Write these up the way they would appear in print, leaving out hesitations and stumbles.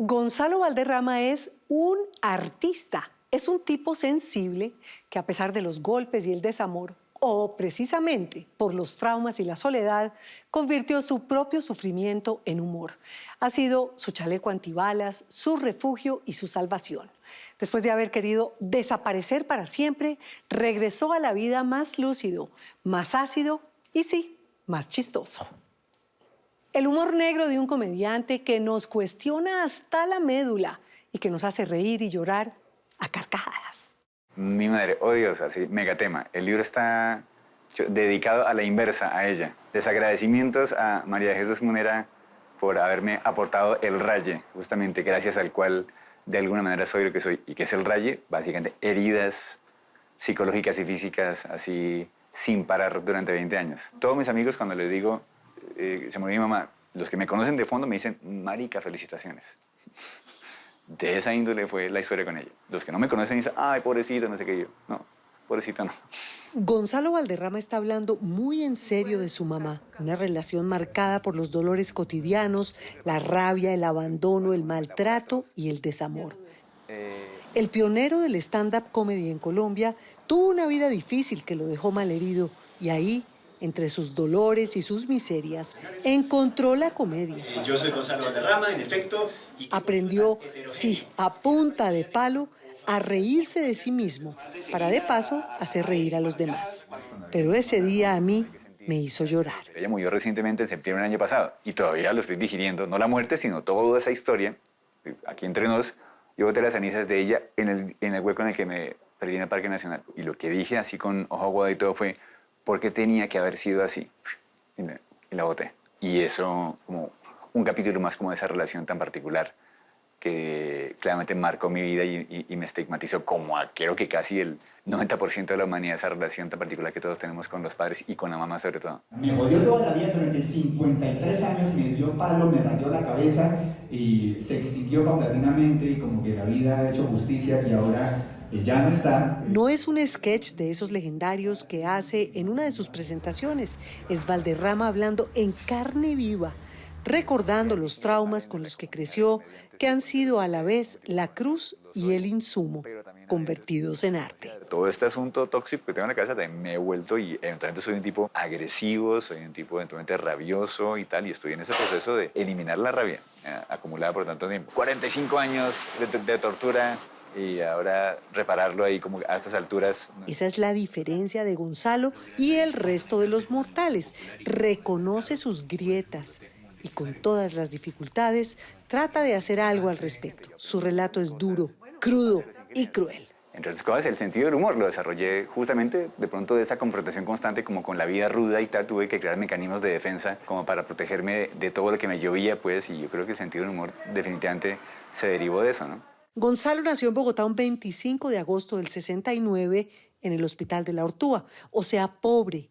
Gonzalo Valderrama es un artista, es un tipo sensible que a pesar de los golpes y el desamor, o precisamente por los traumas y la soledad, convirtió su propio sufrimiento en humor. Ha sido su chaleco antibalas, su refugio y su salvación. Después de haber querido desaparecer para siempre, regresó a la vida más lúcido, más ácido y sí, más chistoso. El humor negro de un comediante que nos cuestiona hasta la médula y que nos hace reír y llorar a carcajadas. Mi madre, odiosa, sí, megatema. El libro está dedicado a la inversa, a ella. Desagradecimientos a María Jesús Munera por haberme aportado el raye, justamente gracias al cual de alguna manera soy lo que soy. ¿Y qué es el raye? Básicamente heridas psicológicas y físicas así sin parar durante 20 años. Todos mis amigos cuando les digo, se murió mi mamá, los que me conocen de fondo me dicen, marica, felicitaciones. De esa índole fue la historia con ella. Los que no me conocen dicen, ay, pobrecito, no sé qué. Yo, no, pobrecito no. Gonzalo Valderrama está hablando muy en serio de su mamá, una relación marcada por los dolores cotidianos, la rabia, el abandono, el maltrato y el desamor. El pionero del stand-up comedy en Colombia tuvo una vida difícil que lo dejó malherido y ahí, entre sus dolores y sus miserias, encontró la comedia. Yo soy Gonzalo Valderrama, en efecto. Aprendió, sí, a punta de palo, a reírse de sí mismo, para de paso hacer reír a los demás. Pero ese día a mí me hizo llorar. Ella murió recientemente en septiembre del año pasado y todavía lo estoy digiriendo, no la muerte, sino toda esa historia. Aquí entre nos, yo boté las cenizas de ella en el hueco en el que me perdí en el Parque Nacional. Y lo que dije así con ojo aguado y todo fue, ¿por qué tenía que haber sido así? Y la boté. Y eso como un capítulo más como de esa relación tan particular que claramente marcó mi vida y me estigmatizó como creo que casi el 90% de la humanidad, esa relación tan particular que todos tenemos con los padres y con la mamá sobre todo. Me jodió toda la vida durante 53 años, me dio palo, me rayó la cabeza y se extinguió paulatinamente y como que la vida ha hecho justicia y ahora ya no está. No es un sketch de esos legendarios que hace en una de sus presentaciones. Es Valderrama hablando en carne viva, recordando los traumas con los que creció, que han sido a la vez la cruz y el insumo, convertidos en arte. Todo este asunto tóxico que tengo en la cabeza también me he vuelto y eventualmente soy un tipo agresivo, soy un tipo eventualmente rabioso y tal, y estoy en ese proceso de eliminar la rabia acumulada por tanto tiempo. 45 años de tortura y ahora repararlo ahí como a estas alturas. Esa es la diferencia de Gonzalo y el resto de los mortales. Reconoce sus grietas y con todas las dificultades trata de hacer algo al respecto. Su relato es duro, crudo y cruel. Entonces, ¿cuál es el sentido del humor? Lo desarrollé justamente de pronto de esa confrontación constante como con la vida ruda y tal. Tuve que crear mecanismos de defensa como para protegerme de todo lo que me llovía, pues, y yo creo que el sentido del humor definitivamente se derivó de eso, ¿no? Gonzalo nació en Bogotá un 25 de agosto del 69 en el Hospital de la Ortúa, o sea, pobre.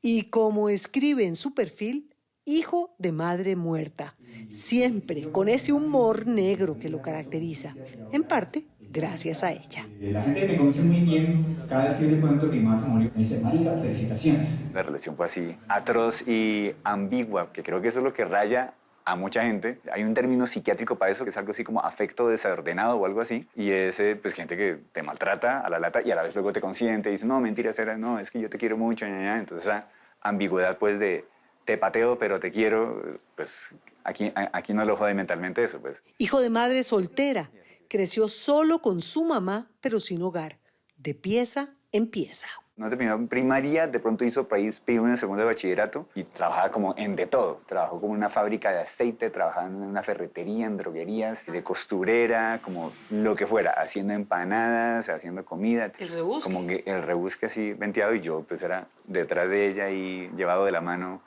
Y como escribe en su perfil, hijo de madre muerta, siempre con ese humor negro que lo caracteriza, en parte gracias a ella. La gente que me conoce muy bien, cada vez que yo le cuento que mi mamá se murió, me dice, marica, felicitaciones. La relación fue así, atroz y ambigua, que creo que eso es lo que raya a mucha gente. Hay un término psiquiátrico para eso, que es algo así como afecto desordenado o algo así, y es pues gente que te maltrata a la lata y a la vez luego te consiente y dice, no, mentira, no, es que yo te quiero mucho, entonces esa ambigüedad pues de te pateo pero te quiero, pues aquí no lo jode mentalmente eso, pues. Hijo de madre soltera, creció solo con su mamá, pero sin hogar, de pieza en pieza. No terminó en primaria, de pronto hizo primero y segundo de bachillerato y trabajaba como en de todo. Trabajó como en una fábrica de aceite, trabajaba en una ferretería, en droguerías, de costurera, como lo que fuera, haciendo empanadas, haciendo comida. El rebusque. Como que el rebusque así venteado y yo pues era detrás de ella y llevado de la mano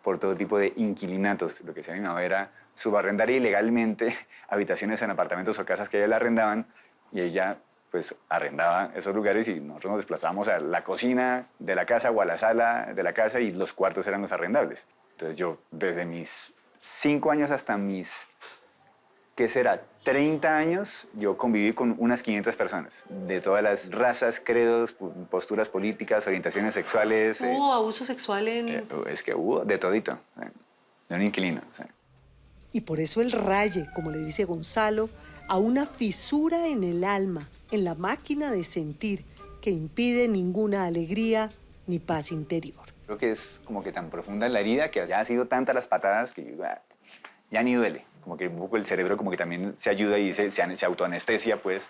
por todo tipo de inquilinatos. Lo que hacía mi mamá era subarrendar ilegalmente habitaciones en apartamentos o casas que a ella le arrendaban y ella pues arrendaba esos lugares y nosotros nos desplazábamos a la cocina de la casa o a la sala de la casa y los cuartos eran los arrendables. Entonces yo desde mis 5 años hasta mis, ¿qué será? 30 años, yo conviví con unas 500 personas, de todas las razas, credos, posturas políticas, orientaciones sexuales. ¿Hubo abuso sexual en...? Es que hubo de todito, de un inquilino. Y por eso el raye, como le dice Gonzalo, a una fisura en el alma, en la máquina de sentir, que impide ninguna alegría ni paz interior. Creo que es como que tan profunda la herida que ya ha sido tantas las patadas que ya ni duele. Como que un poco el cerebro como que también se ayuda y se autoanestesia, pues,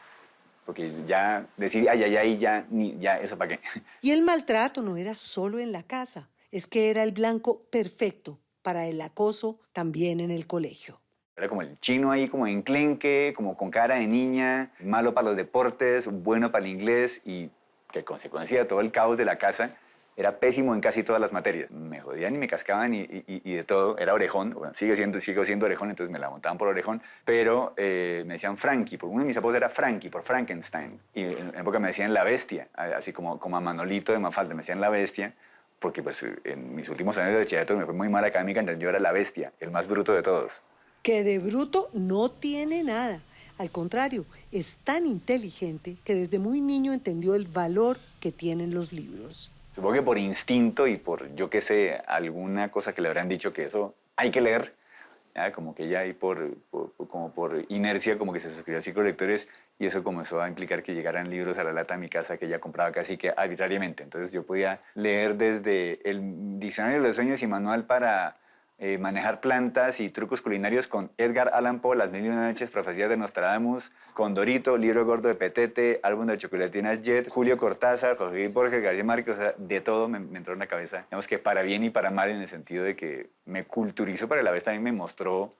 porque ya decir ay, ay, ay, ya, ¿eso para qué? Y el maltrato no era solo en la casa, es que era el blanco perfecto para el acoso también en el colegio. Era como el chino ahí, como enclenque, como con cara de niña, malo para los deportes, bueno para el inglés y que consecuencia de todo el caos de la casa, era pésimo en casi todas las materias. Me jodían y me cascaban y de todo. Era orejón, bueno, sigo siendo orejón, entonces me la montaban por orejón, pero me decían Frankie, por uno de mis apodos era Frankie, por Frankenstein. Y en época me decían la bestia, así como a Manolito de Mafalda, me decían la bestia, porque pues en mis últimos años de bachillerato me fue muy mal académica, entonces yo era la bestia, el más bruto de todos. Que de bruto no tiene nada. Al contrario, es tan inteligente que desde muy niño entendió el valor que tienen los libros. Supongo que por instinto y por, yo qué sé, alguna cosa que le habrán dicho que eso hay que leer, ¿ya? Como que ya y como por inercia como que se suscribió a Círculo de Lectores y eso comenzó a implicar que llegaran libros a la lata a mi casa que ella compraba casi que arbitrariamente. Entonces yo podía leer desde el Diccionario de los Sueños y Manual para manejar plantas y trucos culinarios con Edgar Allan Poe, Las Mil y Una Noches, Profecías de Nostradamus, Condorito, Libro Gordo de Petete, Álbum de Chocolatinas Jet, Julio Cortázar, José Luis Borges, García Márquez, o sea, de todo me entró en la cabeza. Digamos que para bien y para mal en el sentido de que me culturizó, pero a la vez también me mostró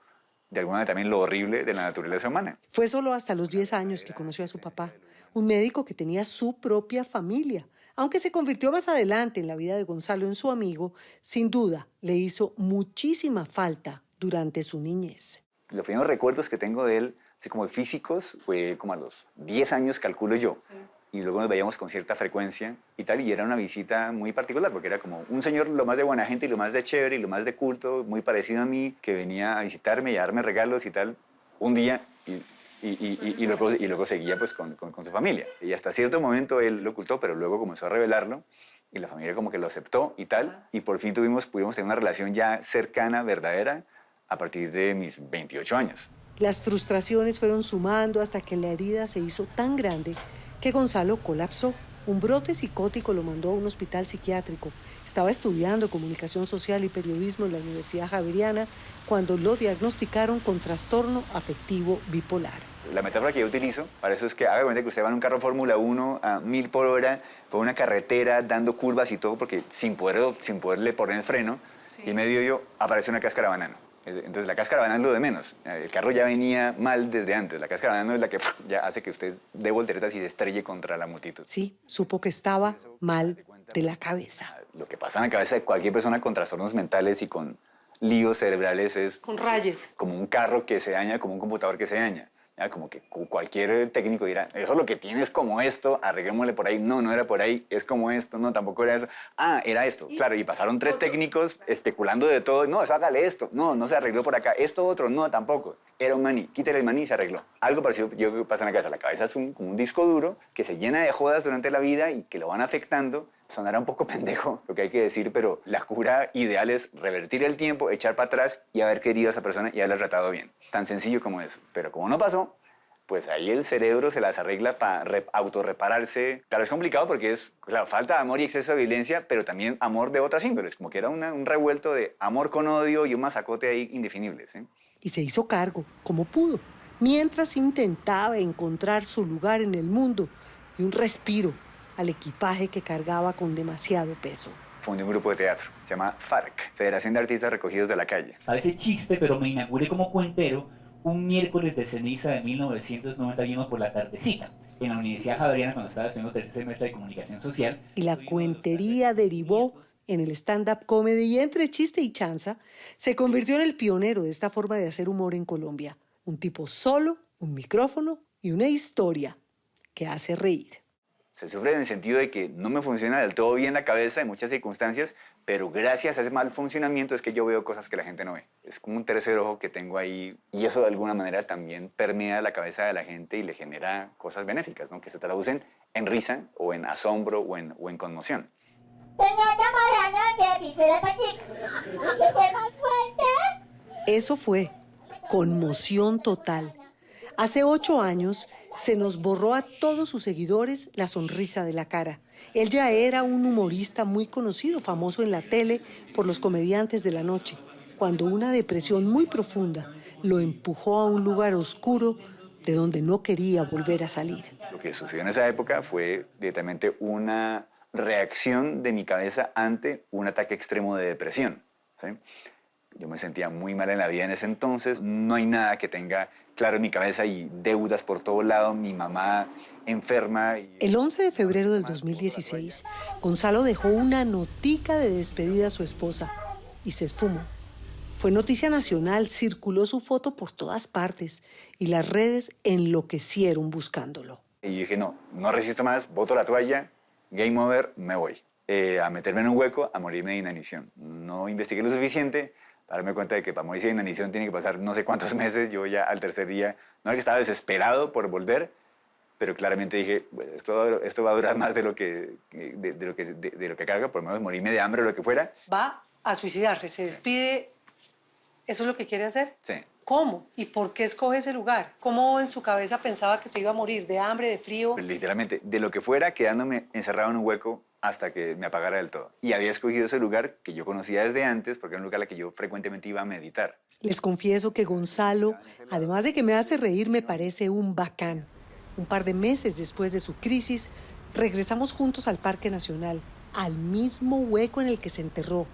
de alguna manera también lo horrible de la naturaleza humana. Fue solo hasta los 10 años que conoció a su papá, un médico que tenía su propia familia. Aunque se convirtió más adelante en la vida de Gonzalo en su amigo, sin duda le hizo muchísima falta durante su niñez. Los primeros recuerdos que tengo de él, así como físicos, fue como a los 10 años, calculo yo. Sí. Y luego nos veíamos con cierta frecuencia y tal, y era una visita muy particular, porque era como un señor lo más de buena gente y lo más de chévere y lo más de culto, muy parecido a mí, que venía a visitarme y a darme regalos y tal, un día, y luego seguía pues con su familia. Y hasta cierto momento él lo ocultó, pero luego comenzó a revelarlo y la familia como que lo aceptó y tal, y por fin pudimos tener una relación ya cercana, verdadera, a partir de mis 28 años. Las frustraciones fueron sumando hasta que la herida se hizo tan grande que Gonzalo colapsó. Un brote psicótico lo mandó a un hospital psiquiátrico. Estaba estudiando comunicación social y periodismo en la Universidad Javeriana cuando lo diagnosticaron con trastorno afectivo bipolar. La metáfora que yo utilizo para eso es que haga cuenta que usted va en un carro Fórmula 1 a 1000 por hora por una carretera dando curvas y todo porque sin poderle poner el freno, sí. Y en medio aparece una cáscara de banano. Entonces la cáscara de banano es lo de menos. El carro ya venía mal desde antes. La cáscara de banano es la que ya hace que usted dé volteretas y se estrelle contra la multitud. Sí, supo que estaba mal de la cabeza. Lo que pasa en la cabeza de cualquier persona con trastornos mentales y con líos cerebrales es... Con rayes. Como un carro que se daña, como un computador que se daña. ¿Ya? Como que cualquier técnico dirá, eso lo que tiene es como esto, arreglémosle por ahí. No, no era por ahí, es como esto, no, tampoco era eso. Ah, era esto. Claro, y pasaron 3 técnicos especulando de todo. No, eso hágale esto. No, no se arregló por acá. Esto otro, no, tampoco. Era un maní. Quítale el maní y se arregló. Algo parecido yo creo que pasa en la cabeza. La cabeza es como un disco duro que se llena de jodas durante la vida y que lo van afectando. Sonará un poco pendejo lo que hay que decir, pero la cura ideal es revertir el tiempo, echar para atrás y haber querido a esa persona y haberla tratado bien. Tan sencillo como eso. Pero como no pasó, pues ahí el cerebro se las arregla para autorrepararse. Claro, es complicado porque es, claro, falta de amor y exceso de violencia, pero también amor de otras índoles, como que era un revuelto de amor con odio y un masacote ahí indefinibles, ¿eh? Y se hizo cargo, como pudo, mientras intentaba encontrar su lugar en el mundo y un respiro al equipaje que cargaba con demasiado peso. Fundé un grupo de teatro, se llama FARC, Federación de Artistas Recogidos de la Calle. Parece chiste, pero me inauguré como cuentero un miércoles de ceniza de 1991 por la tardecita, en la Universidad Javeriana cuando estaba estudiando tercer semestre de Comunicación Social. Y la cuentería derivó en el stand-up comedy y entre chiste y chanza, se convirtió en el pionero de esta forma de hacer humor en Colombia. Un tipo solo, un micrófono y una historia que hace reír. Se sufre en el sentido de que no me funciona del todo bien la cabeza en muchas circunstancias, pero gracias a ese mal funcionamiento es que yo veo cosas que la gente no ve. Es como un tercer ojo que tengo ahí y eso de alguna manera también permea la cabeza de la gente y le genera cosas benéficas, ¿no? Que se traducen en risa o en asombro o en conmoción. Eso fue conmoción total. Hace 8 años se nos borró a todos sus seguidores la sonrisa de la cara. Él ya era un humorista muy conocido, famoso en la tele por los comediantes de la noche, cuando una depresión muy profunda lo empujó a un lugar oscuro de donde no quería volver a salir. Lo que sucedió en esa época fue directamente una reacción de mi cabeza ante un ataque extremo de depresión, ¿sí? Yo me sentía muy mal en la vida en ese entonces. No hay nada que tenga claro en mi cabeza y deudas por todo lado. Mi mamá enferma. El 11 de febrero del 2016, Gonzalo dejó una notica de despedida a su esposa y se esfumó. Fue noticia nacional, circuló su foto por todas partes y las redes enloquecieron buscándolo. Y yo dije, no resisto más, boto la toalla, game over, me voy. A meterme en un hueco, a morirme de inanición. No investigué lo suficiente para darme cuenta de que para morirse de inanición tiene que pasar no sé cuántos meses. Yo ya al tercer día, no era que estaba desesperado por volver, pero claramente dije, bueno, esto va a durar más de lo que carga, por lo menos morirme de hambre o lo que fuera. Va a suicidarse, se despide. ¿Eso es lo que quiere hacer? Sí. ¿Cómo? ¿Y por qué escoge ese lugar? ¿Cómo en su cabeza pensaba que se iba a morir? ¿De hambre, de frío? Pues literalmente, de lo que fuera, quedándome encerrado en un hueco hasta que me apagara del todo. Y había escogido ese lugar que yo conocía desde antes, porque era un lugar al que yo frecuentemente iba a meditar. Les confieso que Gonzalo, además de que me hace reír, me parece un bacán. Un par de meses después de su crisis, regresamos juntos al Parque Nacional, al mismo hueco en el que se enterró,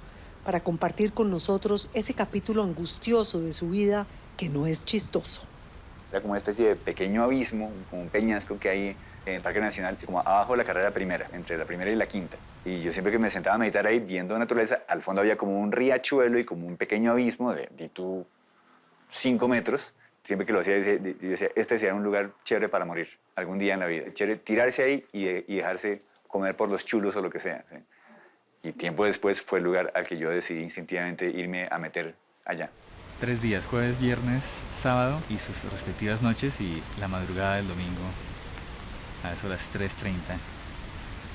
para compartir con nosotros ese capítulo angustioso de su vida que no es chistoso. Era como una especie de pequeño abismo, como un peñasco que hay en el Parque Nacional, como abajo de la carrera primera, entre la primera y la quinta. Y yo siempre que me sentaba a meditar ahí, viendo naturaleza, al fondo había como un riachuelo y como un pequeño abismo de 5 metros. Siempre que lo hacía, yo decía, este sería un lugar chévere para morir algún día en la vida. Chévere tirarse ahí y dejarse comer por los chulos o lo que sea, ¿sí? Y tiempo después fue el lugar al que yo decidí instintivamente irme a meter allá. 3 días, jueves, viernes, sábado y sus respectivas noches y la madrugada del domingo a eso las 3:30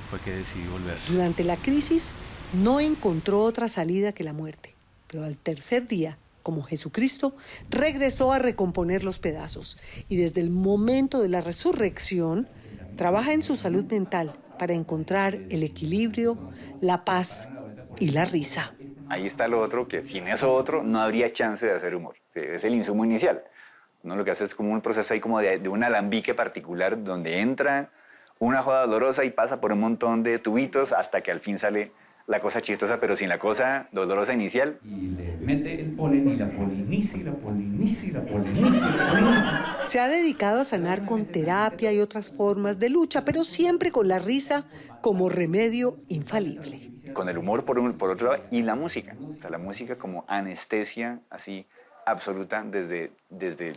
fue que decidí volver. Durante la crisis no encontró otra salida que la muerte, pero al tercer día, como Jesucristo, regresó a recomponer los pedazos y desde el momento de la resurrección trabaja en su salud mental para encontrar el equilibrio, la paz y la risa. Ahí está lo otro, que sin eso otro no habría chance de hacer humor. Sí, es el insumo inicial. Uno lo que hace es como un proceso ahí como de un alambique particular donde entra una joda dolorosa y pasa por un montón de tubitos hasta que al fin sale la cosa chistosa, pero sin la cosa dolorosa inicial. Y le mete el polen y la poliniza y la poliniza y la poliniza y la poliniza. Se ha dedicado a sanar con terapia y otras formas de lucha, pero siempre con la risa como remedio infalible. Con el humor por otro lado y la música. O sea, la música como anestesia así absoluta desde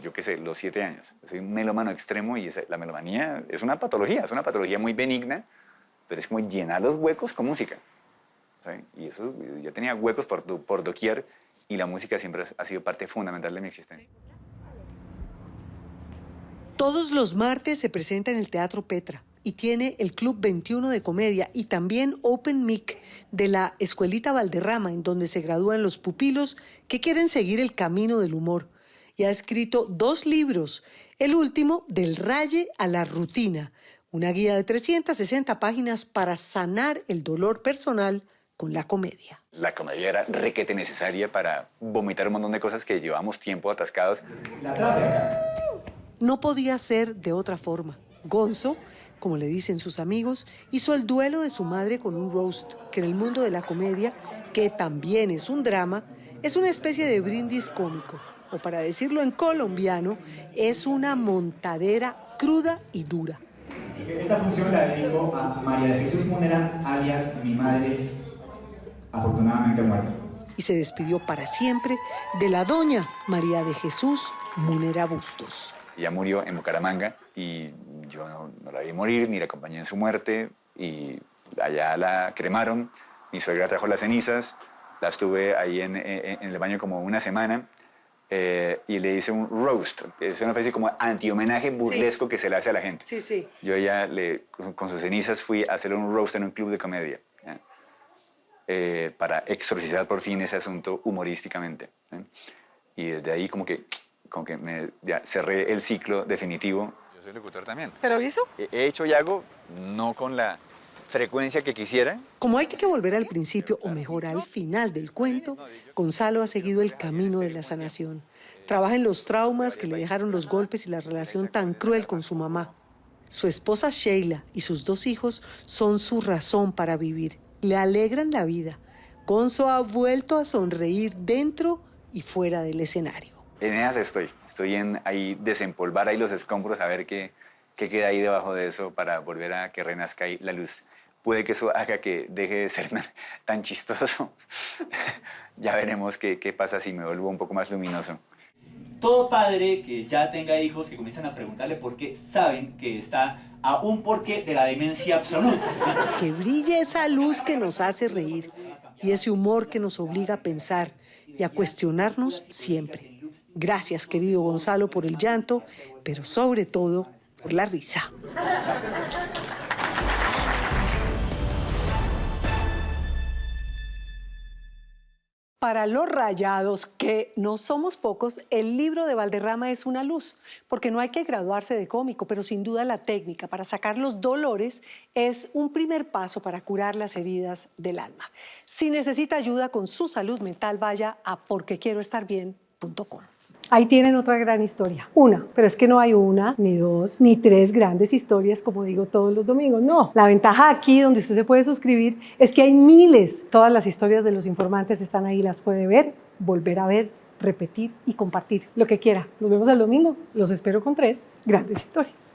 yo qué sé, los 7 años. Soy un melómano extremo y la melomanía es una patología muy benigna, pero es como llenar los huecos con música. ¿Sí? Y eso, yo tenía huecos por doquier y la música siempre ha sido parte fundamental de mi existencia. Todos los martes se presenta en el Teatro Petra y tiene el Club 21 de comedia y también Open Mic de la Escuelita Valderrama, en donde se gradúan los pupilos que quieren seguir el camino del humor. Y ha escrito 2 libros, el último, Del Raye a la Rutina, una guía de 360 páginas para sanar el dolor personal con la comedia. La comedia era requete necesaria para vomitar un montón de cosas que llevábamos tiempo atascados. La traje acá. No podía ser de otra forma. Gonzo, como le dicen sus amigos, hizo el duelo de su madre con un roast, que en el mundo de la comedia, que también es un drama, es una especie de brindis cómico, o para decirlo en colombiano, es una montadera cruda y dura. Así que esta función la dedico a María de Jesús Munera, alias mi madre, afortunadamente muerta. Y se despidió para siempre de la doña María de Jesús Munera Bustos. Ella murió en Bucaramanga y yo no la vi morir ni la acompañé en su muerte y allá la cremaron. Mi suegra trajo las cenizas, las tuve ahí en el baño como una semana y le hice un roast. Es una especie como anti-homenaje burlesco que se le hace a la gente. Sí, sí. Yo ya con sus cenizas fui a hacer un roast en un club de comedia para exorcizar por fin ese asunto humorísticamente. Y desde ahí como que como que ya cerré el ciclo definitivo. Yo soy locutor también. ¿Pero eso? He hecho y hago, no con la frecuencia que quisiera. Como hay que volver al principio, o mejor al final del cuento, Gonzalo ha seguido el camino de la sanación. Trabaja en los traumas que le dejaron los golpes y la relación tan cruel con su mamá. Su esposa Sheila y sus 2 hijos son su razón para vivir. Le alegran la vida. Gonzo ha vuelto a sonreír dentro y fuera del escenario. En esas estoy en ahí desempolvar ahí los escombros, a ver qué queda ahí debajo de eso para volver a que renazca ahí la luz. Puede que eso haga que deje de ser tan chistoso. Ya veremos qué pasa si me vuelvo un poco más luminoso. Todo padre que ya tenga hijos que comienzan a preguntarle por qué, saben que está a un porqué de la demencia absoluta. Que brille esa luz que nos hace reír y ese humor que nos obliga a pensar y a cuestionarnos siempre. Gracias, querido Gonzalo, por el llanto, pero sobre todo por la risa. Para los rayados, que no somos pocos, el libro de Valderrama es una luz, porque no hay que graduarse de cómico, pero sin duda la técnica para sacar los dolores es un primer paso para curar las heridas del alma. Si necesita ayuda con su salud mental, vaya a porquequieroestarbien.com. Ahí tienen otra gran historia. Una, pero es que no hay una, ni 2, ni 3 grandes historias, como digo todos los domingos. No, la ventaja aquí, donde usted se puede suscribir, es que hay miles. Todas las historias de los informantes están ahí, las puede ver, volver a ver, repetir y compartir, lo que quiera. Nos vemos el domingo. Los espero con 3 grandes historias.